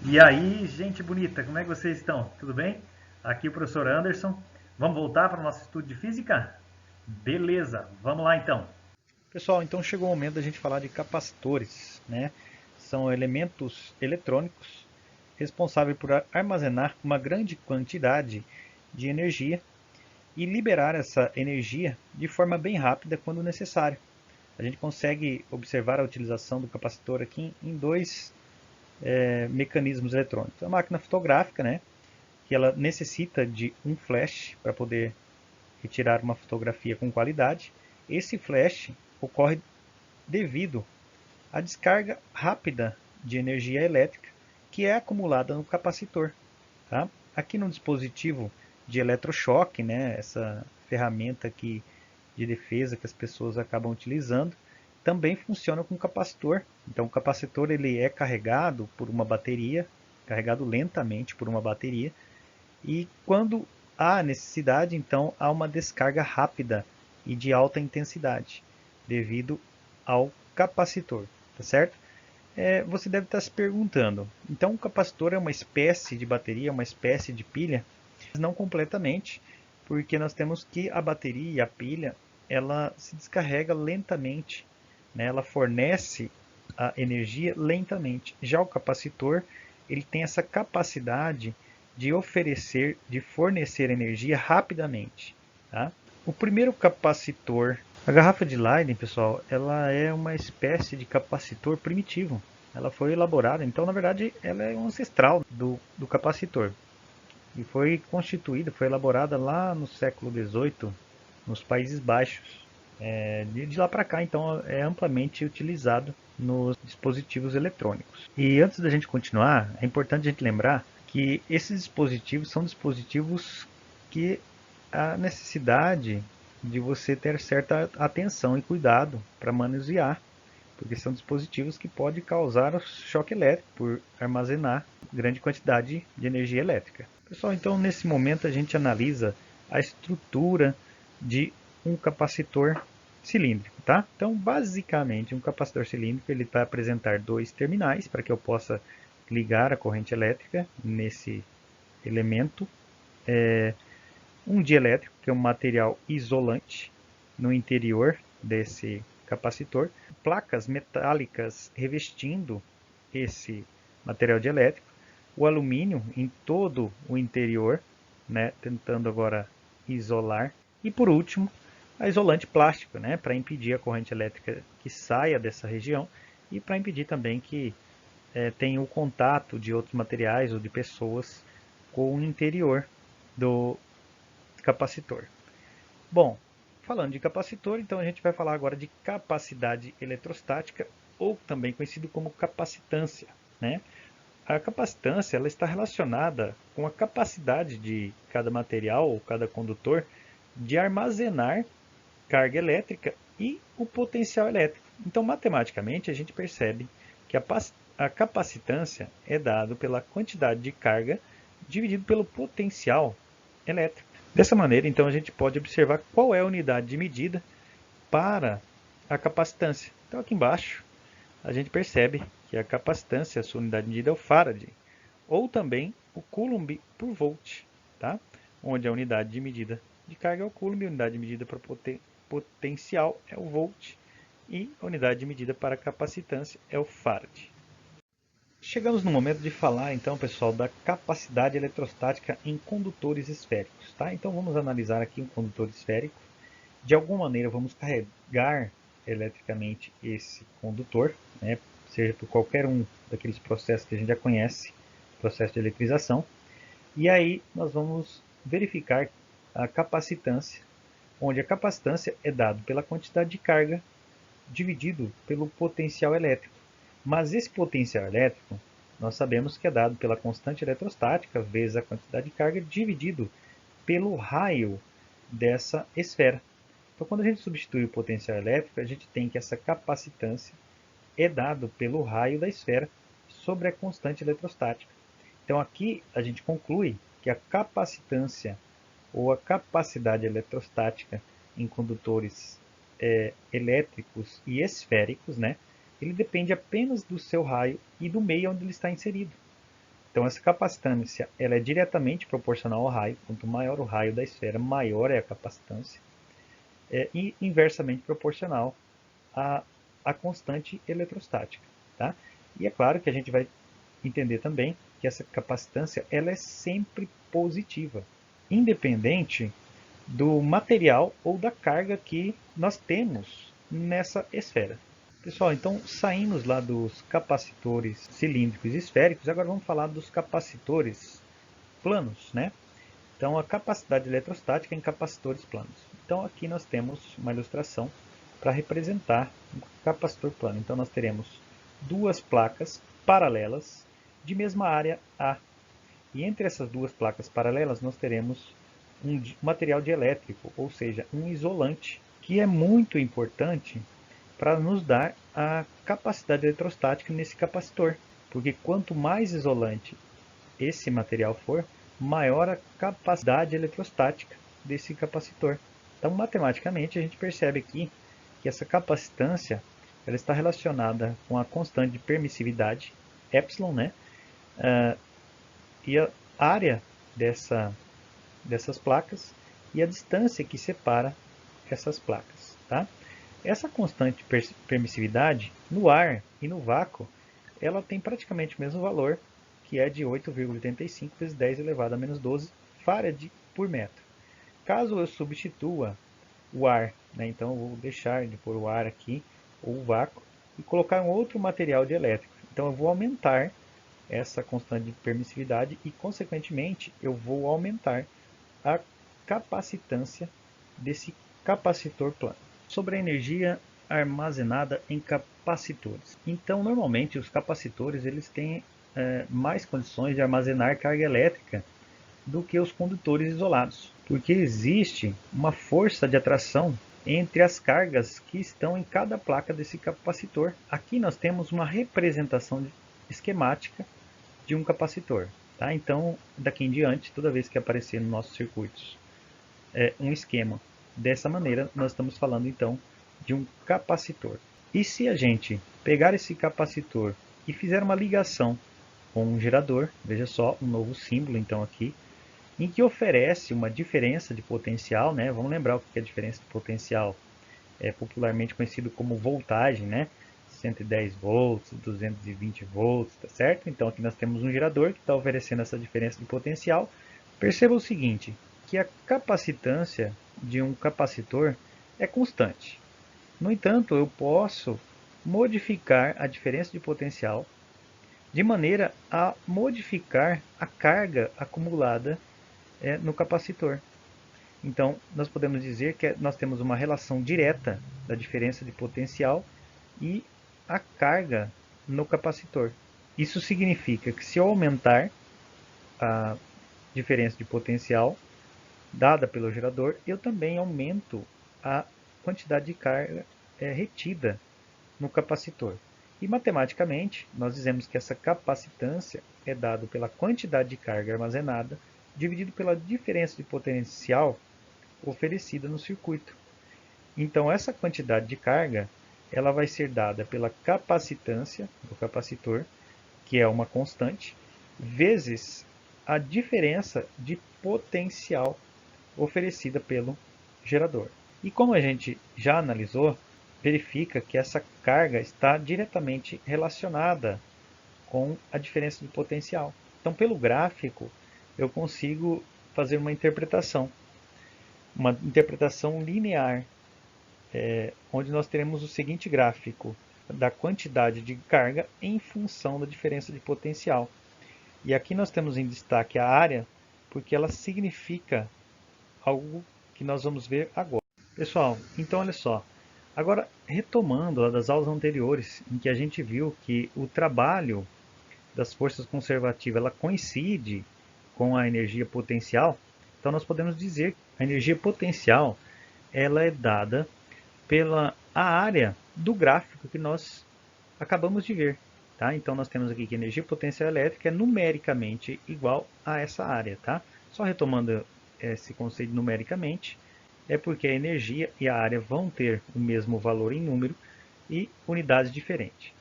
E aí, gente bonita, como é que vocês estão? Tudo bem? Aqui é o professor Anderson. Vamos voltar para o nosso estudo de física? Beleza, vamos lá então. Pessoal, então chegou o momento da gente falar de capacitores, né? São elementos eletrônicos responsáveis por armazenar uma grande quantidade de energia e liberar essa energia de forma bem rápida quando necessário. A gente consegue observar a utilização do capacitor aqui em dois mecanismos eletrônicos. A máquina fotográfica, né, que ela necessita de um flash para poder retirar uma fotografia com qualidade. Esse flash ocorre devido à descarga rápida de energia elétrica que é acumulada no capacitor. Tá? Aqui no dispositivo de eletrochoque, né, essa ferramenta aqui de defesa que as pessoas acabam utilizando, também funciona com capacitor. Então o capacitor ele é carregado por uma bateria, carregado lentamente por uma bateria, e quando há necessidade, então há uma descarga rápida e de alta intensidade, devido ao capacitor, tá certo? Você deve estar se perguntando, então o capacitor é uma espécie de bateria, uma espécie de pilha? Mas não completamente, porque nós temos que a bateria e a pilha, ela se descarrega lentamente, né? Ela fornece a energia lentamente. Já o capacitor, ele tem essa capacidade de oferecer, de fornecer energia rapidamente. Tá? O primeiro capacitor, a garrafa de Leyden, pessoal, ela é uma espécie de capacitor primitivo. Ela foi elaborada, então na verdade ela é um ancestral do capacitor. E foi constituída, foi elaborada lá no século XVIII, nos Países Baixos. De lá para cá, então, é amplamente utilizado nos dispositivos eletrônicos. E antes da gente continuar, é importante a gente lembrar que esses dispositivos são dispositivos que há necessidade de você ter certa atenção e cuidado para manusear, porque são dispositivos que podem causar choque elétrico por armazenar grande quantidade de energia elétrica. Pessoal, então nesse momento a gente analisa a estrutura de um capacitor cilíndrico, tá? Então, basicamente, um capacitor cilíndrico ele vai apresentar dois terminais para que eu possa ligar a corrente elétrica nesse elemento. Um dielétrico, que é um material isolante no interior desse capacitor, placas metálicas revestindo esse material dielétrico, o alumínio em todo o interior, né, tentando agora isolar, e por último, a isolante plástico, né, para impedir a corrente elétrica que saia dessa região e para impedir também que tenha o contato de outros materiais ou de pessoas com o interior do capacitor. Bom, falando de capacitor, então a gente vai falar agora de capacidade eletrostática, ou também conhecido como capacitância, né? A capacitância ela está relacionada com a capacidade de cada material ou cada condutor de armazenar carga elétrica e o potencial elétrico. Então, matematicamente, a gente percebe que a capacitância é dado pela quantidade de carga dividido pelo potencial elétrico. Dessa maneira, então, a gente pode observar qual é a unidade de medida para a capacitância. Então, aqui embaixo, a gente percebe que a capacitância, a sua unidade de medida é o farad, ou também o coulomb por volt, tá? Onde a unidade de medida de carga é o coulomb, a unidade de medida para potencial é o volt e a unidade de medida para capacitância é o farad. Chegamos no momento de falar, então, pessoal, da capacidade eletrostática em condutores esféricos. Tá? Então, vamos analisar aqui um condutor esférico. De alguma maneira, vamos carregar eletricamente esse condutor, né? Seja por qualquer um daqueles processos que a gente já conhece, processo de eletrização. E aí, nós vamos verificar a capacitância, onde a capacitância é dada pela quantidade de carga dividido pelo potencial elétrico. Mas esse potencial elétrico, nós sabemos que é dado pela constante eletrostática vezes a quantidade de carga dividido pelo raio dessa esfera. Então, quando a gente substitui o potencial elétrico, a gente tem que essa capacitância é dado pelo raio da esfera sobre a constante eletrostática. Então, aqui a gente conclui que a capacitância ou a capacidade eletrostática em condutores elétricos e esféricos, né, ele depende apenas do seu raio e do meio onde ele está inserido. Então essa capacitância ela é diretamente proporcional ao raio. Quanto maior o raio da esfera, maior é a capacitância. E inversamente proporcional à constante eletrostática. Tá? E é claro que a gente vai entender também que essa capacitância ela é sempre positiva, independente do material ou da carga que nós temos nessa esfera. Pessoal, então saímos lá dos capacitores cilíndricos e esféricos, agora vamos falar dos capacitores planos, né? Então a capacidade eletrostática em capacitores planos. Então aqui nós temos uma ilustração para representar um capacitor plano. Então nós teremos duas placas paralelas de mesma área A. E entre essas duas placas paralelas nós teremos um material dielétrico, ou seja, um isolante, que é muito importante para nos dar a capacidade eletrostática nesse capacitor. Porque quanto mais isolante esse material for, maior a capacidade eletrostática desse capacitor. Então, matematicamente, a gente percebe aqui que essa capacitância ela está relacionada com a constante de permissividade, epsilon, né? E a área dessas placas e a distância que separa essas placas. Tá? Essa constante de permissividade no ar e no vácuo, ela tem praticamente o mesmo valor, que é de 8,85 vezes 10 elevado a menos 12 farad por metro. Caso eu substitua o ar, né, então eu vou deixar de pôr o ar aqui, ou o vácuo, e colocar um outro material dielétrico. Então eu vou aumentar essa constante de permissividade e, consequentemente, eu vou aumentar a capacitância desse capacitor plano. Sobre a energia armazenada em capacitores. Então, normalmente, os capacitores eles têm mais condições de armazenar carga elétrica do que os condutores isolados, porque existe uma força de atração entre as cargas que estão em cada placa desse capacitor. Aqui nós temos uma representação esquemática de um capacitor. Tá? Então, daqui em diante, toda vez que aparecer nos nossos circuitos um esquema dessa maneira, nós estamos falando então de um capacitor. E se a gente pegar esse capacitor e fizer uma ligação com um gerador, veja só um novo símbolo então aqui, em que oferece uma diferença de potencial, né? Vamos lembrar o que é a diferença de potencial, é popularmente conhecido como voltagem, né? 110 volts, 220 volts, tá certo? Então aqui nós temos um gerador que está oferecendo essa diferença de potencial. Perceba o seguinte, que a capacitância de um capacitor é constante. No entanto, eu posso modificar a diferença de potencial de maneira a modificar a carga acumulada no capacitor. Então, nós podemos dizer que nós temos uma relação direta da diferença de potencial e a carga no capacitor. Isso significa que se eu aumentar a diferença de potencial dada pelo gerador, eu também aumento a quantidade de carga retida no capacitor. E matematicamente, nós dizemos que essa capacitância é dada pela quantidade de carga armazenada dividido pela diferença de potencial oferecida no circuito. Então, essa quantidade de carga ela vai ser dada pela capacitância do capacitor, que é uma constante, vezes a diferença de potencial oferecida pelo gerador. E como a gente já analisou, verifica que essa carga está diretamente relacionada com a diferença de potencial. Então, pelo gráfico, eu consigo fazer uma interpretação linear, onde nós teremos o seguinte gráfico da quantidade de carga em função da diferença de potencial. E aqui nós temos em destaque a área, porque ela significa algo que nós vamos ver agora. Pessoal, então olha só. Agora, retomando das aulas anteriores, em que a gente viu que o trabalho das forças conservativas ela coincide com a energia potencial, então nós podemos dizer que a energia potencial ela é dada pela área do gráfico que nós acabamos de ver. Tá? Então nós temos aqui que a energia potencial elétrica é numericamente igual a essa área. Tá? Só retomando esse conceito numericamente, é porque a energia e a área vão ter o mesmo valor em número e unidades diferentes.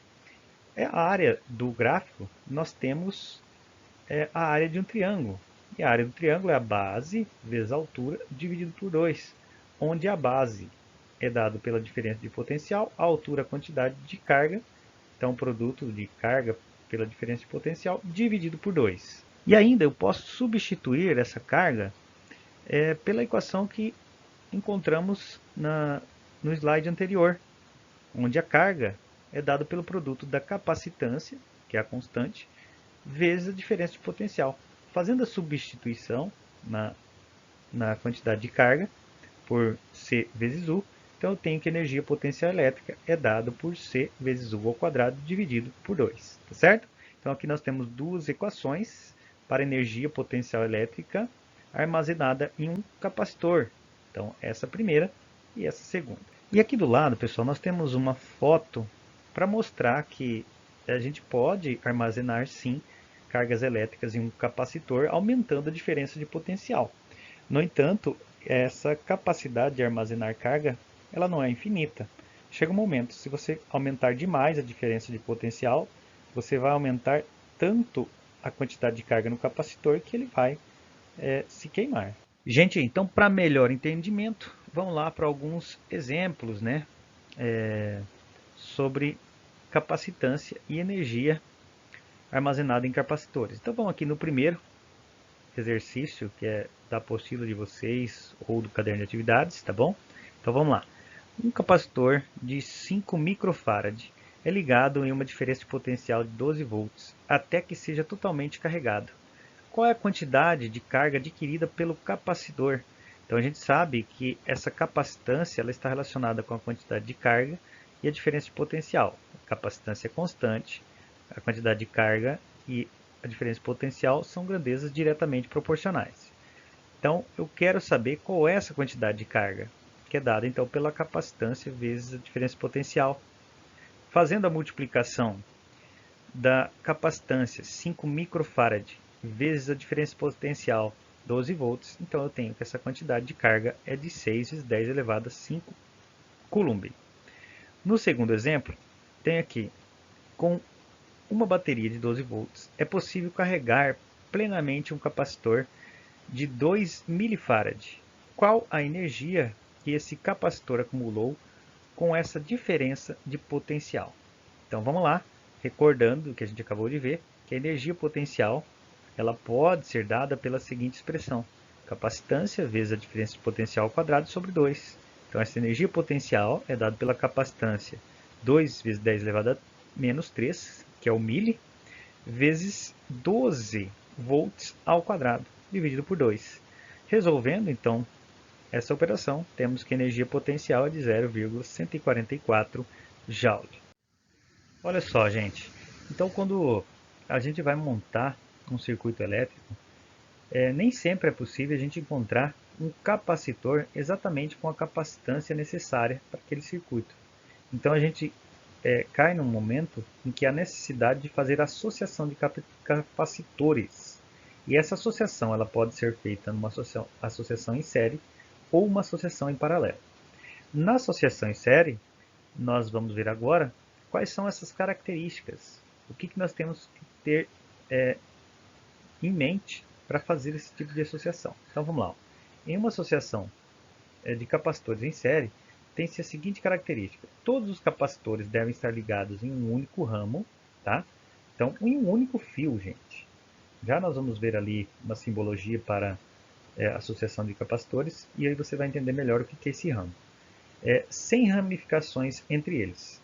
A área do gráfico, nós temos é a área de um triângulo. E a área do triângulo é a base vezes a altura dividido por 2, onde a base é dado pela diferença de potencial, a altura a quantidade de carga, então o produto de carga pela diferença de potencial dividido por 2. E ainda eu posso substituir essa carga pela equação que encontramos no slide anterior, onde a carga é dada pelo produto da capacitância, que é a constante, vezes a diferença de potencial. Fazendo a substituição na quantidade de carga por C vezes U, então eu tenho que a energia potencial elétrica é dada por C vezes U ao quadrado dividido por 2, tá certo? Então aqui nós temos duas equações para energia potencial elétrica armazenada em um capacitor. Então essa primeira e essa segunda. E aqui do lado, pessoal, nós temos uma foto para mostrar que a gente pode armazenar sim cargas elétricas em um capacitor, aumentando a diferença de potencial. No entanto, essa capacidade de armazenar carga, ela não é infinita. Chega um momento, se você aumentar demais a diferença de potencial, você vai aumentar tanto a quantidade de carga no capacitor que ele vai se queimar. Gente, então para melhor entendimento, vamos lá para alguns exemplos, né, sobre capacitância e energia armazenada em capacitores. Então vamos aqui no primeiro exercício, que é da apostila de vocês ou do caderno de atividades, tá bom? Então vamos lá. Um capacitor de 5 microfarad é ligado em uma diferença de potencial de 12 volts até que seja totalmente carregado. Qual é a quantidade de carga adquirida pelo capacitor? Então a gente sabe que essa capacitância ela está relacionada com a quantidade de carga e a diferença de potencial. A capacitância é constante, a quantidade de carga e a diferença de potencial são grandezas diretamente proporcionais. Então eu quero saber qual é essa quantidade de carga, que é dada então pela capacitância vezes a diferença de potencial. Fazendo a multiplicação da capacitância 5 microfarad vezes a diferença de potencial 12 volts, então eu tenho que essa quantidade de carga é de 6 vezes 10 elevado a 5 coulomb. No segundo exemplo, tem aqui, com uma bateria de 12 volts, é possível carregar plenamente um capacitor de 2 milifarad. Qual a energia que esse capacitor acumulou com essa diferença de potencial? Então vamos lá, recordando o que a gente acabou de ver, que a energia potencial ela pode ser dada pela seguinte expressão: capacitância vezes a diferença de potencial ao quadrado sobre 2. Então essa energia potencial é dada pela capacitância 2 vezes 10 elevado a menos 3, que é o milli, vezes 12 volts ao quadrado, dividido por 2. Resolvendo, então, essa operação, temos que a energia potencial é de 0,144 Joule. Olha só, gente. Então, quando a gente vai montar um circuito elétrico, nem sempre é possível a gente encontrar um capacitor exatamente com a capacitância necessária para aquele circuito. Então, a gente cai num momento em que há necessidade de fazer associação de capacitores. E essa associação ela pode ser feita numa associação em série ou uma associação em paralelo. Na associação em série, nós vamos ver agora quais são essas características. O que nós temos que ter em mente para fazer esse tipo de associação. Então vamos lá. Em uma associação de capacitores em série, tem-se a seguinte característica: todos os capacitores devem estar ligados em um único ramo, tá? Então, em um único fio, gente. Já nós vamos ver ali uma simbologia para associação de capacitores, e aí você vai entender melhor o que é esse ramo. Sem ramificações entre eles.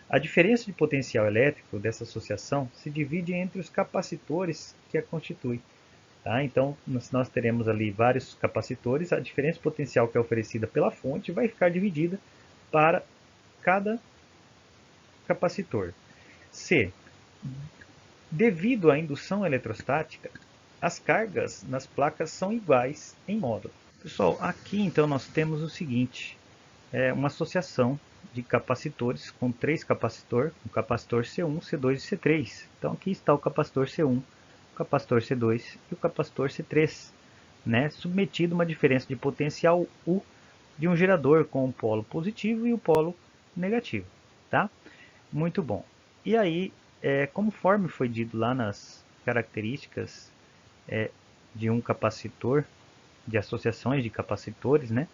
A diferença de potencial elétrico dessa associação se divide entre os capacitores que a constituem. Tá? Então, nós teremos ali vários capacitores, a diferença potencial que é oferecida pela fonte vai ficar dividida para cada capacitor. C. Devido à indução eletrostática, as cargas nas placas são iguais em módulo. Pessoal, aqui então nós temos o seguinte, uma associação de capacitores com 3 capacitores, o capacitor C1, C2 e C3. Então aqui está o capacitor C1, o capacitor C2 e o capacitor C3, né, submetido a uma diferença de potencial U de um gerador com o polo positivo e o polo negativo. Tá? Muito bom. E aí, conforme foi dito lá nas características de um capacitor, de associações de capacitores, né?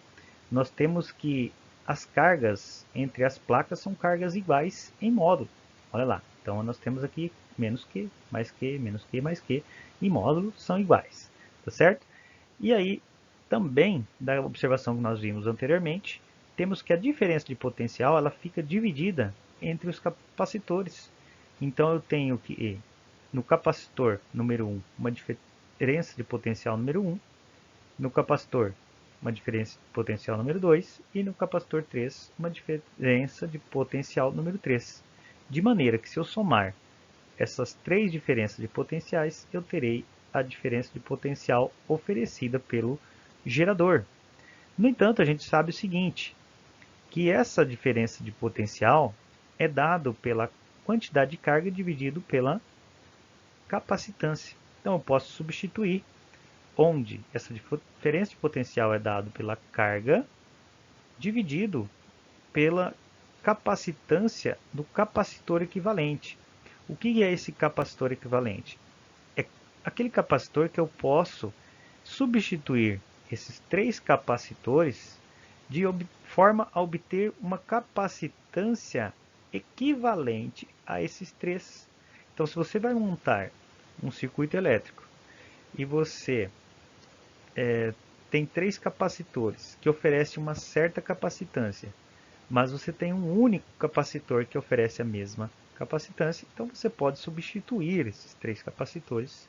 Nós temos que as cargas entre as placas são cargas iguais em módulo. Olha lá, então nós temos aqui menos Q, mais Q, menos Q, mais Q, e módulo são iguais, tá certo? E aí, também, da observação que nós vimos anteriormente, temos que a diferença de potencial ela fica dividida entre os capacitores. Então eu tenho que, no capacitor número 1, uma diferença de potencial número 1, no capacitor uma diferença de potencial número 2 e no capacitor 3 uma diferença de potencial número 3. De maneira que se eu somar essas três diferenças de potenciais, eu terei a diferença de potencial oferecida pelo gerador. No entanto, a gente sabe o seguinte, que essa diferença de potencial é dado pela quantidade de carga dividido pela capacitância. Então eu posso substituir onde essa diferença de potencial é dado pela carga dividido pela capacitância do capacitor equivalente. O que é esse capacitor equivalente? É aquele capacitor que eu posso substituir esses três capacitores de forma a obter uma capacitância equivalente a esses três. Então, se você vai montar um circuito elétrico e você tem três capacitores que oferecem uma certa capacitância, mas você tem um único capacitor que oferece a mesma capacitância, então você pode substituir esses três capacitores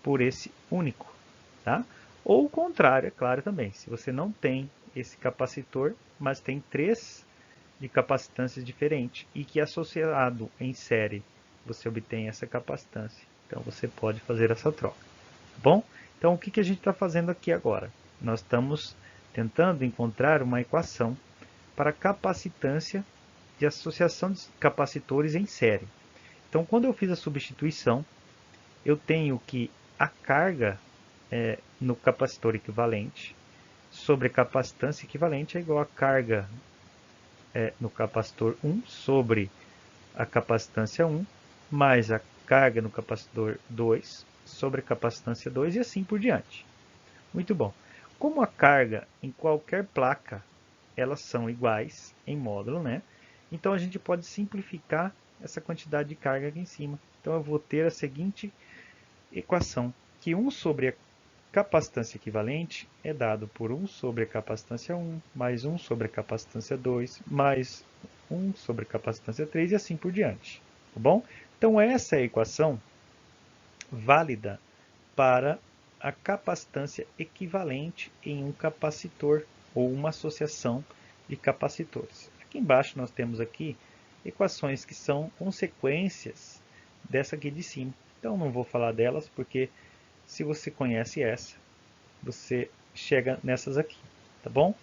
por esse único, tá? Ou o contrário, é claro também, se você não tem esse capacitor, mas tem três de capacitâncias diferentes e que associado em série você obtém essa capacitância, então você pode fazer essa troca, tá bom? Então o que a gente está fazendo aqui agora? Nós estamos tentando encontrar uma equação para a capacitância de associação de capacitores em série. Então, quando eu fiz a substituição, eu tenho que a carga no capacitor equivalente sobre a capacitância equivalente é igual a carga no capacitor 1 sobre a capacitância 1 mais a carga no capacitor 2 sobre a capacitância 2 e assim por diante. Muito bom. Como a carga em qualquer placa elas são iguais em módulo, né? Então a gente pode simplificar essa quantidade de carga aqui em cima. Então eu vou ter a seguinte equação, que 1 sobre a capacitância equivalente é dado por 1 sobre a capacitância 1, mais 1 sobre a capacitância 2, mais 1 sobre a capacitância 3 e assim por diante. Tá bom? Então essa é a equação válida para a capacitância equivalente em um capacitor ou uma associação de capacitores. Aqui embaixo nós temos aqui equações que são consequências dessa aqui de cima. Então não vou falar delas porque se você conhece essa, você chega nessas aqui, tá bom?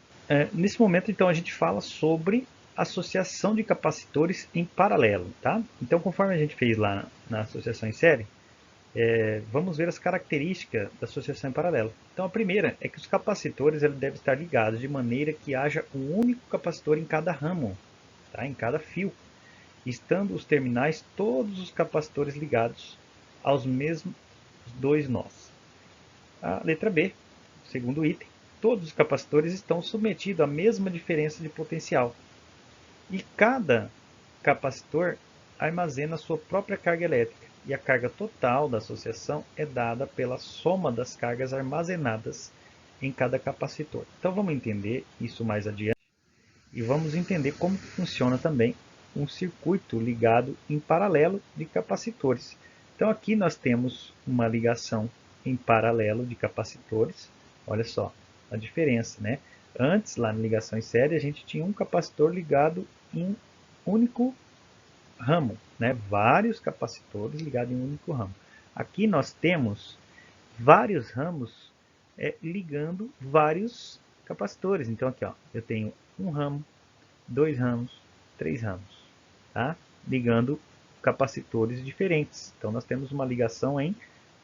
Nesse momento então a gente fala sobre associação de capacitores em paralelo, tá? Então conforme a gente fez lá na associação em série, vamos ver as características da associação em paralelo. Então a primeira é que os capacitores devem estar ligados de maneira que haja um único capacitor em cada ramo, tá? Em cada fio, estando os terminais todos os capacitores ligados aos mesmos dois nós. A letra B, segundo item, todos os capacitores estão submetidos à mesma diferença de potencial e cada capacitor armazena a sua própria carga elétrica e a carga total da associação é dada pela soma das cargas armazenadas em cada capacitor. Então vamos entender isso mais adiante e vamos entender como funciona também um circuito ligado em paralelo de capacitores. Então aqui nós temos uma ligação em paralelo de capacitores. Olha só a diferença, né? Antes, lá na ligação em série, a gente tinha um capacitor ligado em único ramo, né? Vários capacitores ligados em um único ramo. Aqui nós temos vários ramos ligando vários capacitores. Então aqui ó, eu tenho um ramo, 2 ramos, 3 ramos, tá? Ligando capacitores diferentes. Então nós temos uma ligação em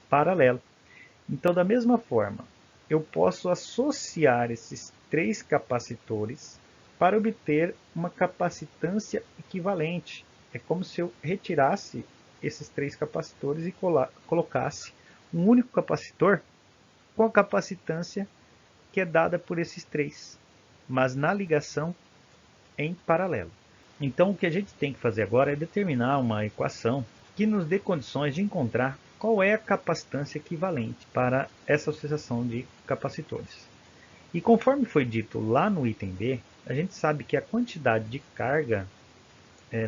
paralelo. Então da mesma forma, eu posso associar esses 3 capacitores para obter uma capacitância equivalente. É como se eu retirasse esses 3 capacitores e colocasse um único capacitor com a capacitância que é dada por esses 3, mas na ligação em paralelo. Então o que a gente tem que fazer agora é determinar uma equação que nos dê condições de encontrar qual é a capacitância equivalente para essa associação de capacitores. E conforme foi dito lá no item B, a gente sabe que a quantidade de carga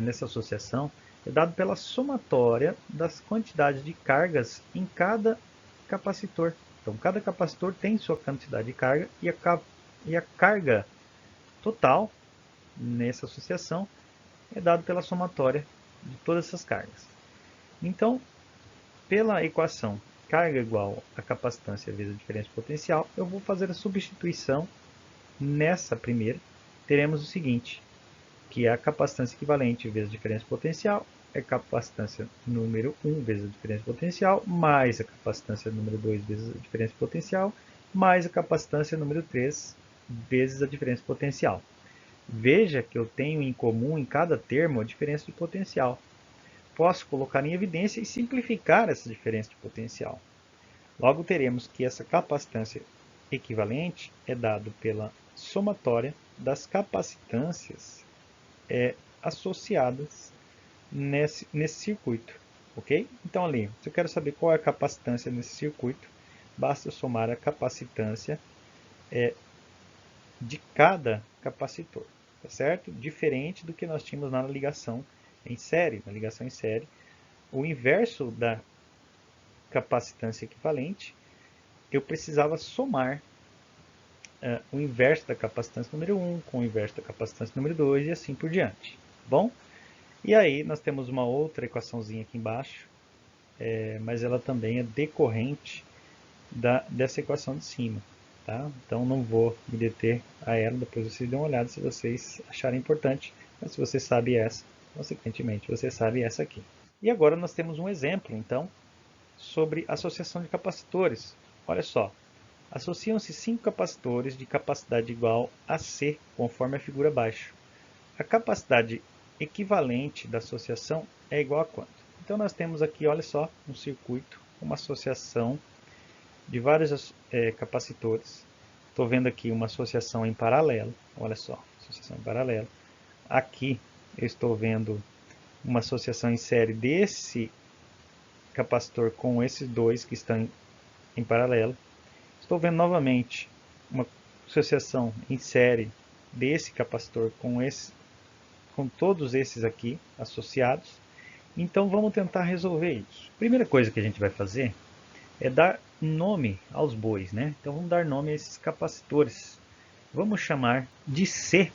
nessa associação é dada pela somatória das quantidades de cargas em cada capacitor. Então, cada capacitor tem sua quantidade de carga e a carga total nessa associação é dada pela somatória de todas essas cargas. Então, pela equação carga igual a capacitância vezes a diferença potencial, eu vou fazer a substituição nessa primeira. Teremos o seguinte, que é a capacitância equivalente vezes a diferença potencial, é a capacitância número 1 vezes a diferença potencial, mais a capacitância número 2 vezes a diferença potencial, mais a capacitância número 3 vezes a diferença potencial. Veja que eu tenho em comum em cada termo a diferença de potencial. Posso colocar em evidência e simplificar essa diferença de potencial. Logo teremos que essa capacitância equivalente é dado pela somatória das capacitâncias associadas nesse circuito, ok? Então ali, se eu quero saber qual é a capacitância nesse circuito, basta somar a capacitância de cada capacitor, tá certo? Diferente do que nós tínhamos na ligação em série. Na ligação em série, o inverso da capacitância equivalente, eu precisava somar o inverso da capacitância número 1 com o inverso da capacitância número 2 e assim por diante. Bom? E aí nós temos uma outra equaçãozinha aqui embaixo, mas ela também é decorrente dessa equação de cima. Tá? Então não vou me deter a ela, depois vocês dêem uma olhada se vocês acharem importante. Mas se você sabe essa, consequentemente você sabe essa aqui. E agora nós temos um exemplo, então, sobre associação de capacitores. Olha só, associam-se 5 capacitores de capacidade igual a C, conforme a figura abaixo. A capacidade equivalente da associação é igual a quanto? Então nós temos aqui, olha só, um circuito, uma associação de vários capacitores. Estou vendo aqui uma associação em paralelo, olha só, associação em paralelo. Aqui eu estou vendo uma associação em série desse capacitor com esses dois que estão em paralelo. Estou vendo novamente uma associação em série desse capacitor com todos esses aqui associados. Então vamos tentar resolver isso. Primeira coisa que a gente vai fazer é dar nome aos bois, né? Então vamos dar nome a esses capacitores. Vamos chamar de C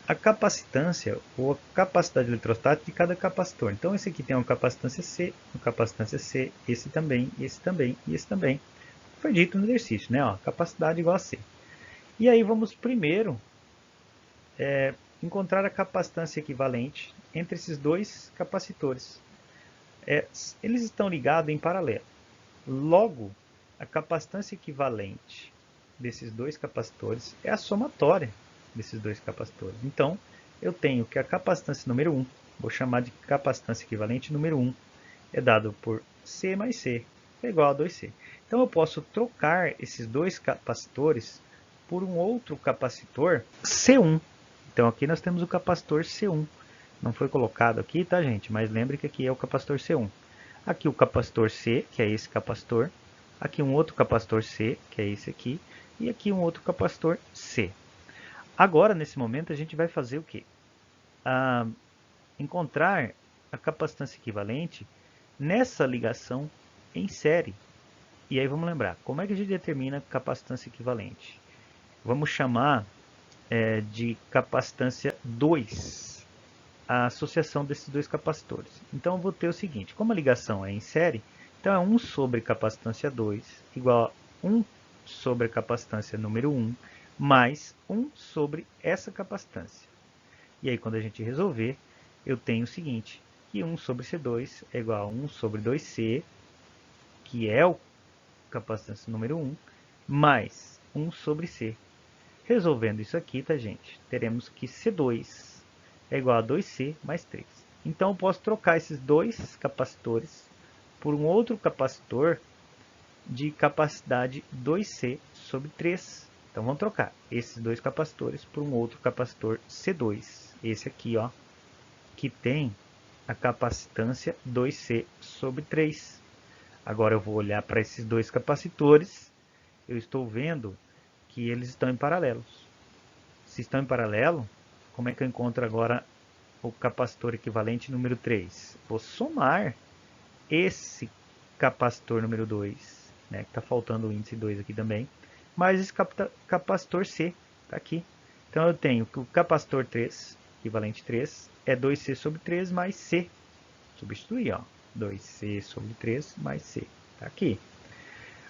a capacitância ou a capacidade eletrostática de cada capacitor. Então esse aqui tem uma capacitância C, esse também, esse também e esse também. Foi dito no exercício, né? Ó, capacidade igual a C. E aí vamos primeiro encontrar a capacitância equivalente entre esses dois capacitores. Eles estão ligados em paralelo. Logo, a capacitância equivalente desses dois capacitores é a somatória desses dois capacitores. Então, eu tenho que a capacitância número 1, vou chamar de capacitância equivalente número 1, é dado por C mais C, é igual a 2C. Então, eu posso trocar esses dois capacitores por um outro capacitor C1. Então, aqui nós temos o capacitor C1. Não foi colocado aqui, tá, gente? Mas lembre que aqui é o capacitor C1. Aqui o capacitor C, que é esse capacitor. Aqui um outro capacitor C, que é esse aqui. E aqui um outro capacitor C. Agora, nesse momento, a gente vai fazer o quê? Encontrar a capacitância equivalente nessa ligação em série. E aí vamos lembrar, como é que a gente determina a capacitância equivalente? Vamos chamar de capacitância 2, a associação desses dois capacitores. Então eu vou ter o seguinte, como a ligação é em série, então é 1 sobre capacitância 2 igual a 1 sobre a capacitância número 1 mais 1 sobre essa capacitância. E aí quando a gente resolver, eu tenho o seguinte, que 1 sobre C2 é igual a 1 sobre 2C, que é o capacitância número 1, mais 1 sobre C. Resolvendo isso aqui, tá, gente? Teremos que C2 é igual a 2C mais 3. Então eu posso trocar esses dois capacitores por um outro capacitor de capacidade 2C sobre 3. Então vamos trocar esses dois capacitores por um outro capacitor C2. Esse aqui, ó, que tem a capacitância 2C sobre 3. Agora eu vou olhar para esses dois capacitores. Eu estou vendo que eles estão em paralelos. Se estão em paralelo, como é que eu encontro agora o capacitor equivalente número 3? Vou somar esse capacitor número 2, né, que está faltando o índice 2 aqui também, mais esse capacitor C, está aqui. Então eu tenho que o capacitor 3, equivalente 3, é 2C sobre 3 mais C. Substituir, ó, 2C sobre 3 mais C, está aqui.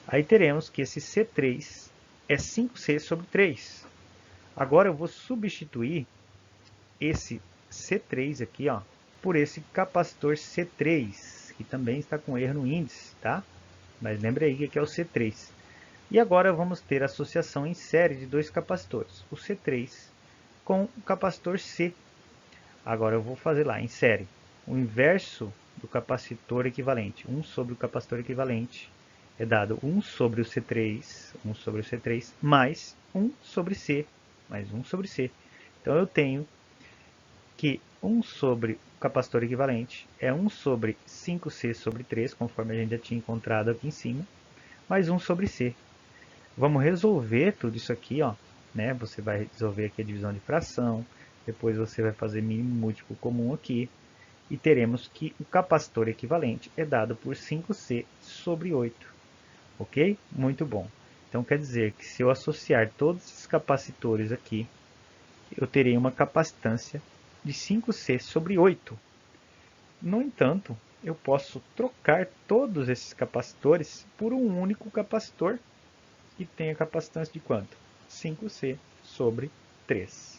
Aí teremos que esse C3 é 5C sobre 3. Agora eu vou substituir esse C3 aqui, ó, por esse capacitor C3, que também está com erro no índice, tá? Mas lembre aí que aqui é o C3. E agora vamos ter associação em série de dois capacitores, o C3 com o capacitor C. Agora eu vou fazer lá em série o inverso do capacitor equivalente. 1 sobre o capacitor equivalente é dado 1 sobre o C3, mais 1 sobre C, mais 1 sobre C. Então eu tenho que 1 sobre o capacitor equivalente é 1 sobre 5C sobre 3, conforme a gente já tinha encontrado aqui em cima, mais 1 sobre C. Vamos resolver tudo isso aqui, ó, né? Você vai resolver aqui a divisão de fração, depois você vai fazer mínimo múltiplo comum aqui, e teremos que o capacitor equivalente é dado por 5C sobre 8. Ok? Muito bom. Então quer dizer que se eu associar todos esses capacitores aqui, eu terei uma capacitância de 5C sobre 8. No entanto, eu posso trocar todos esses capacitores por um único capacitor que tem a capacitância de quanto? 5C sobre 3.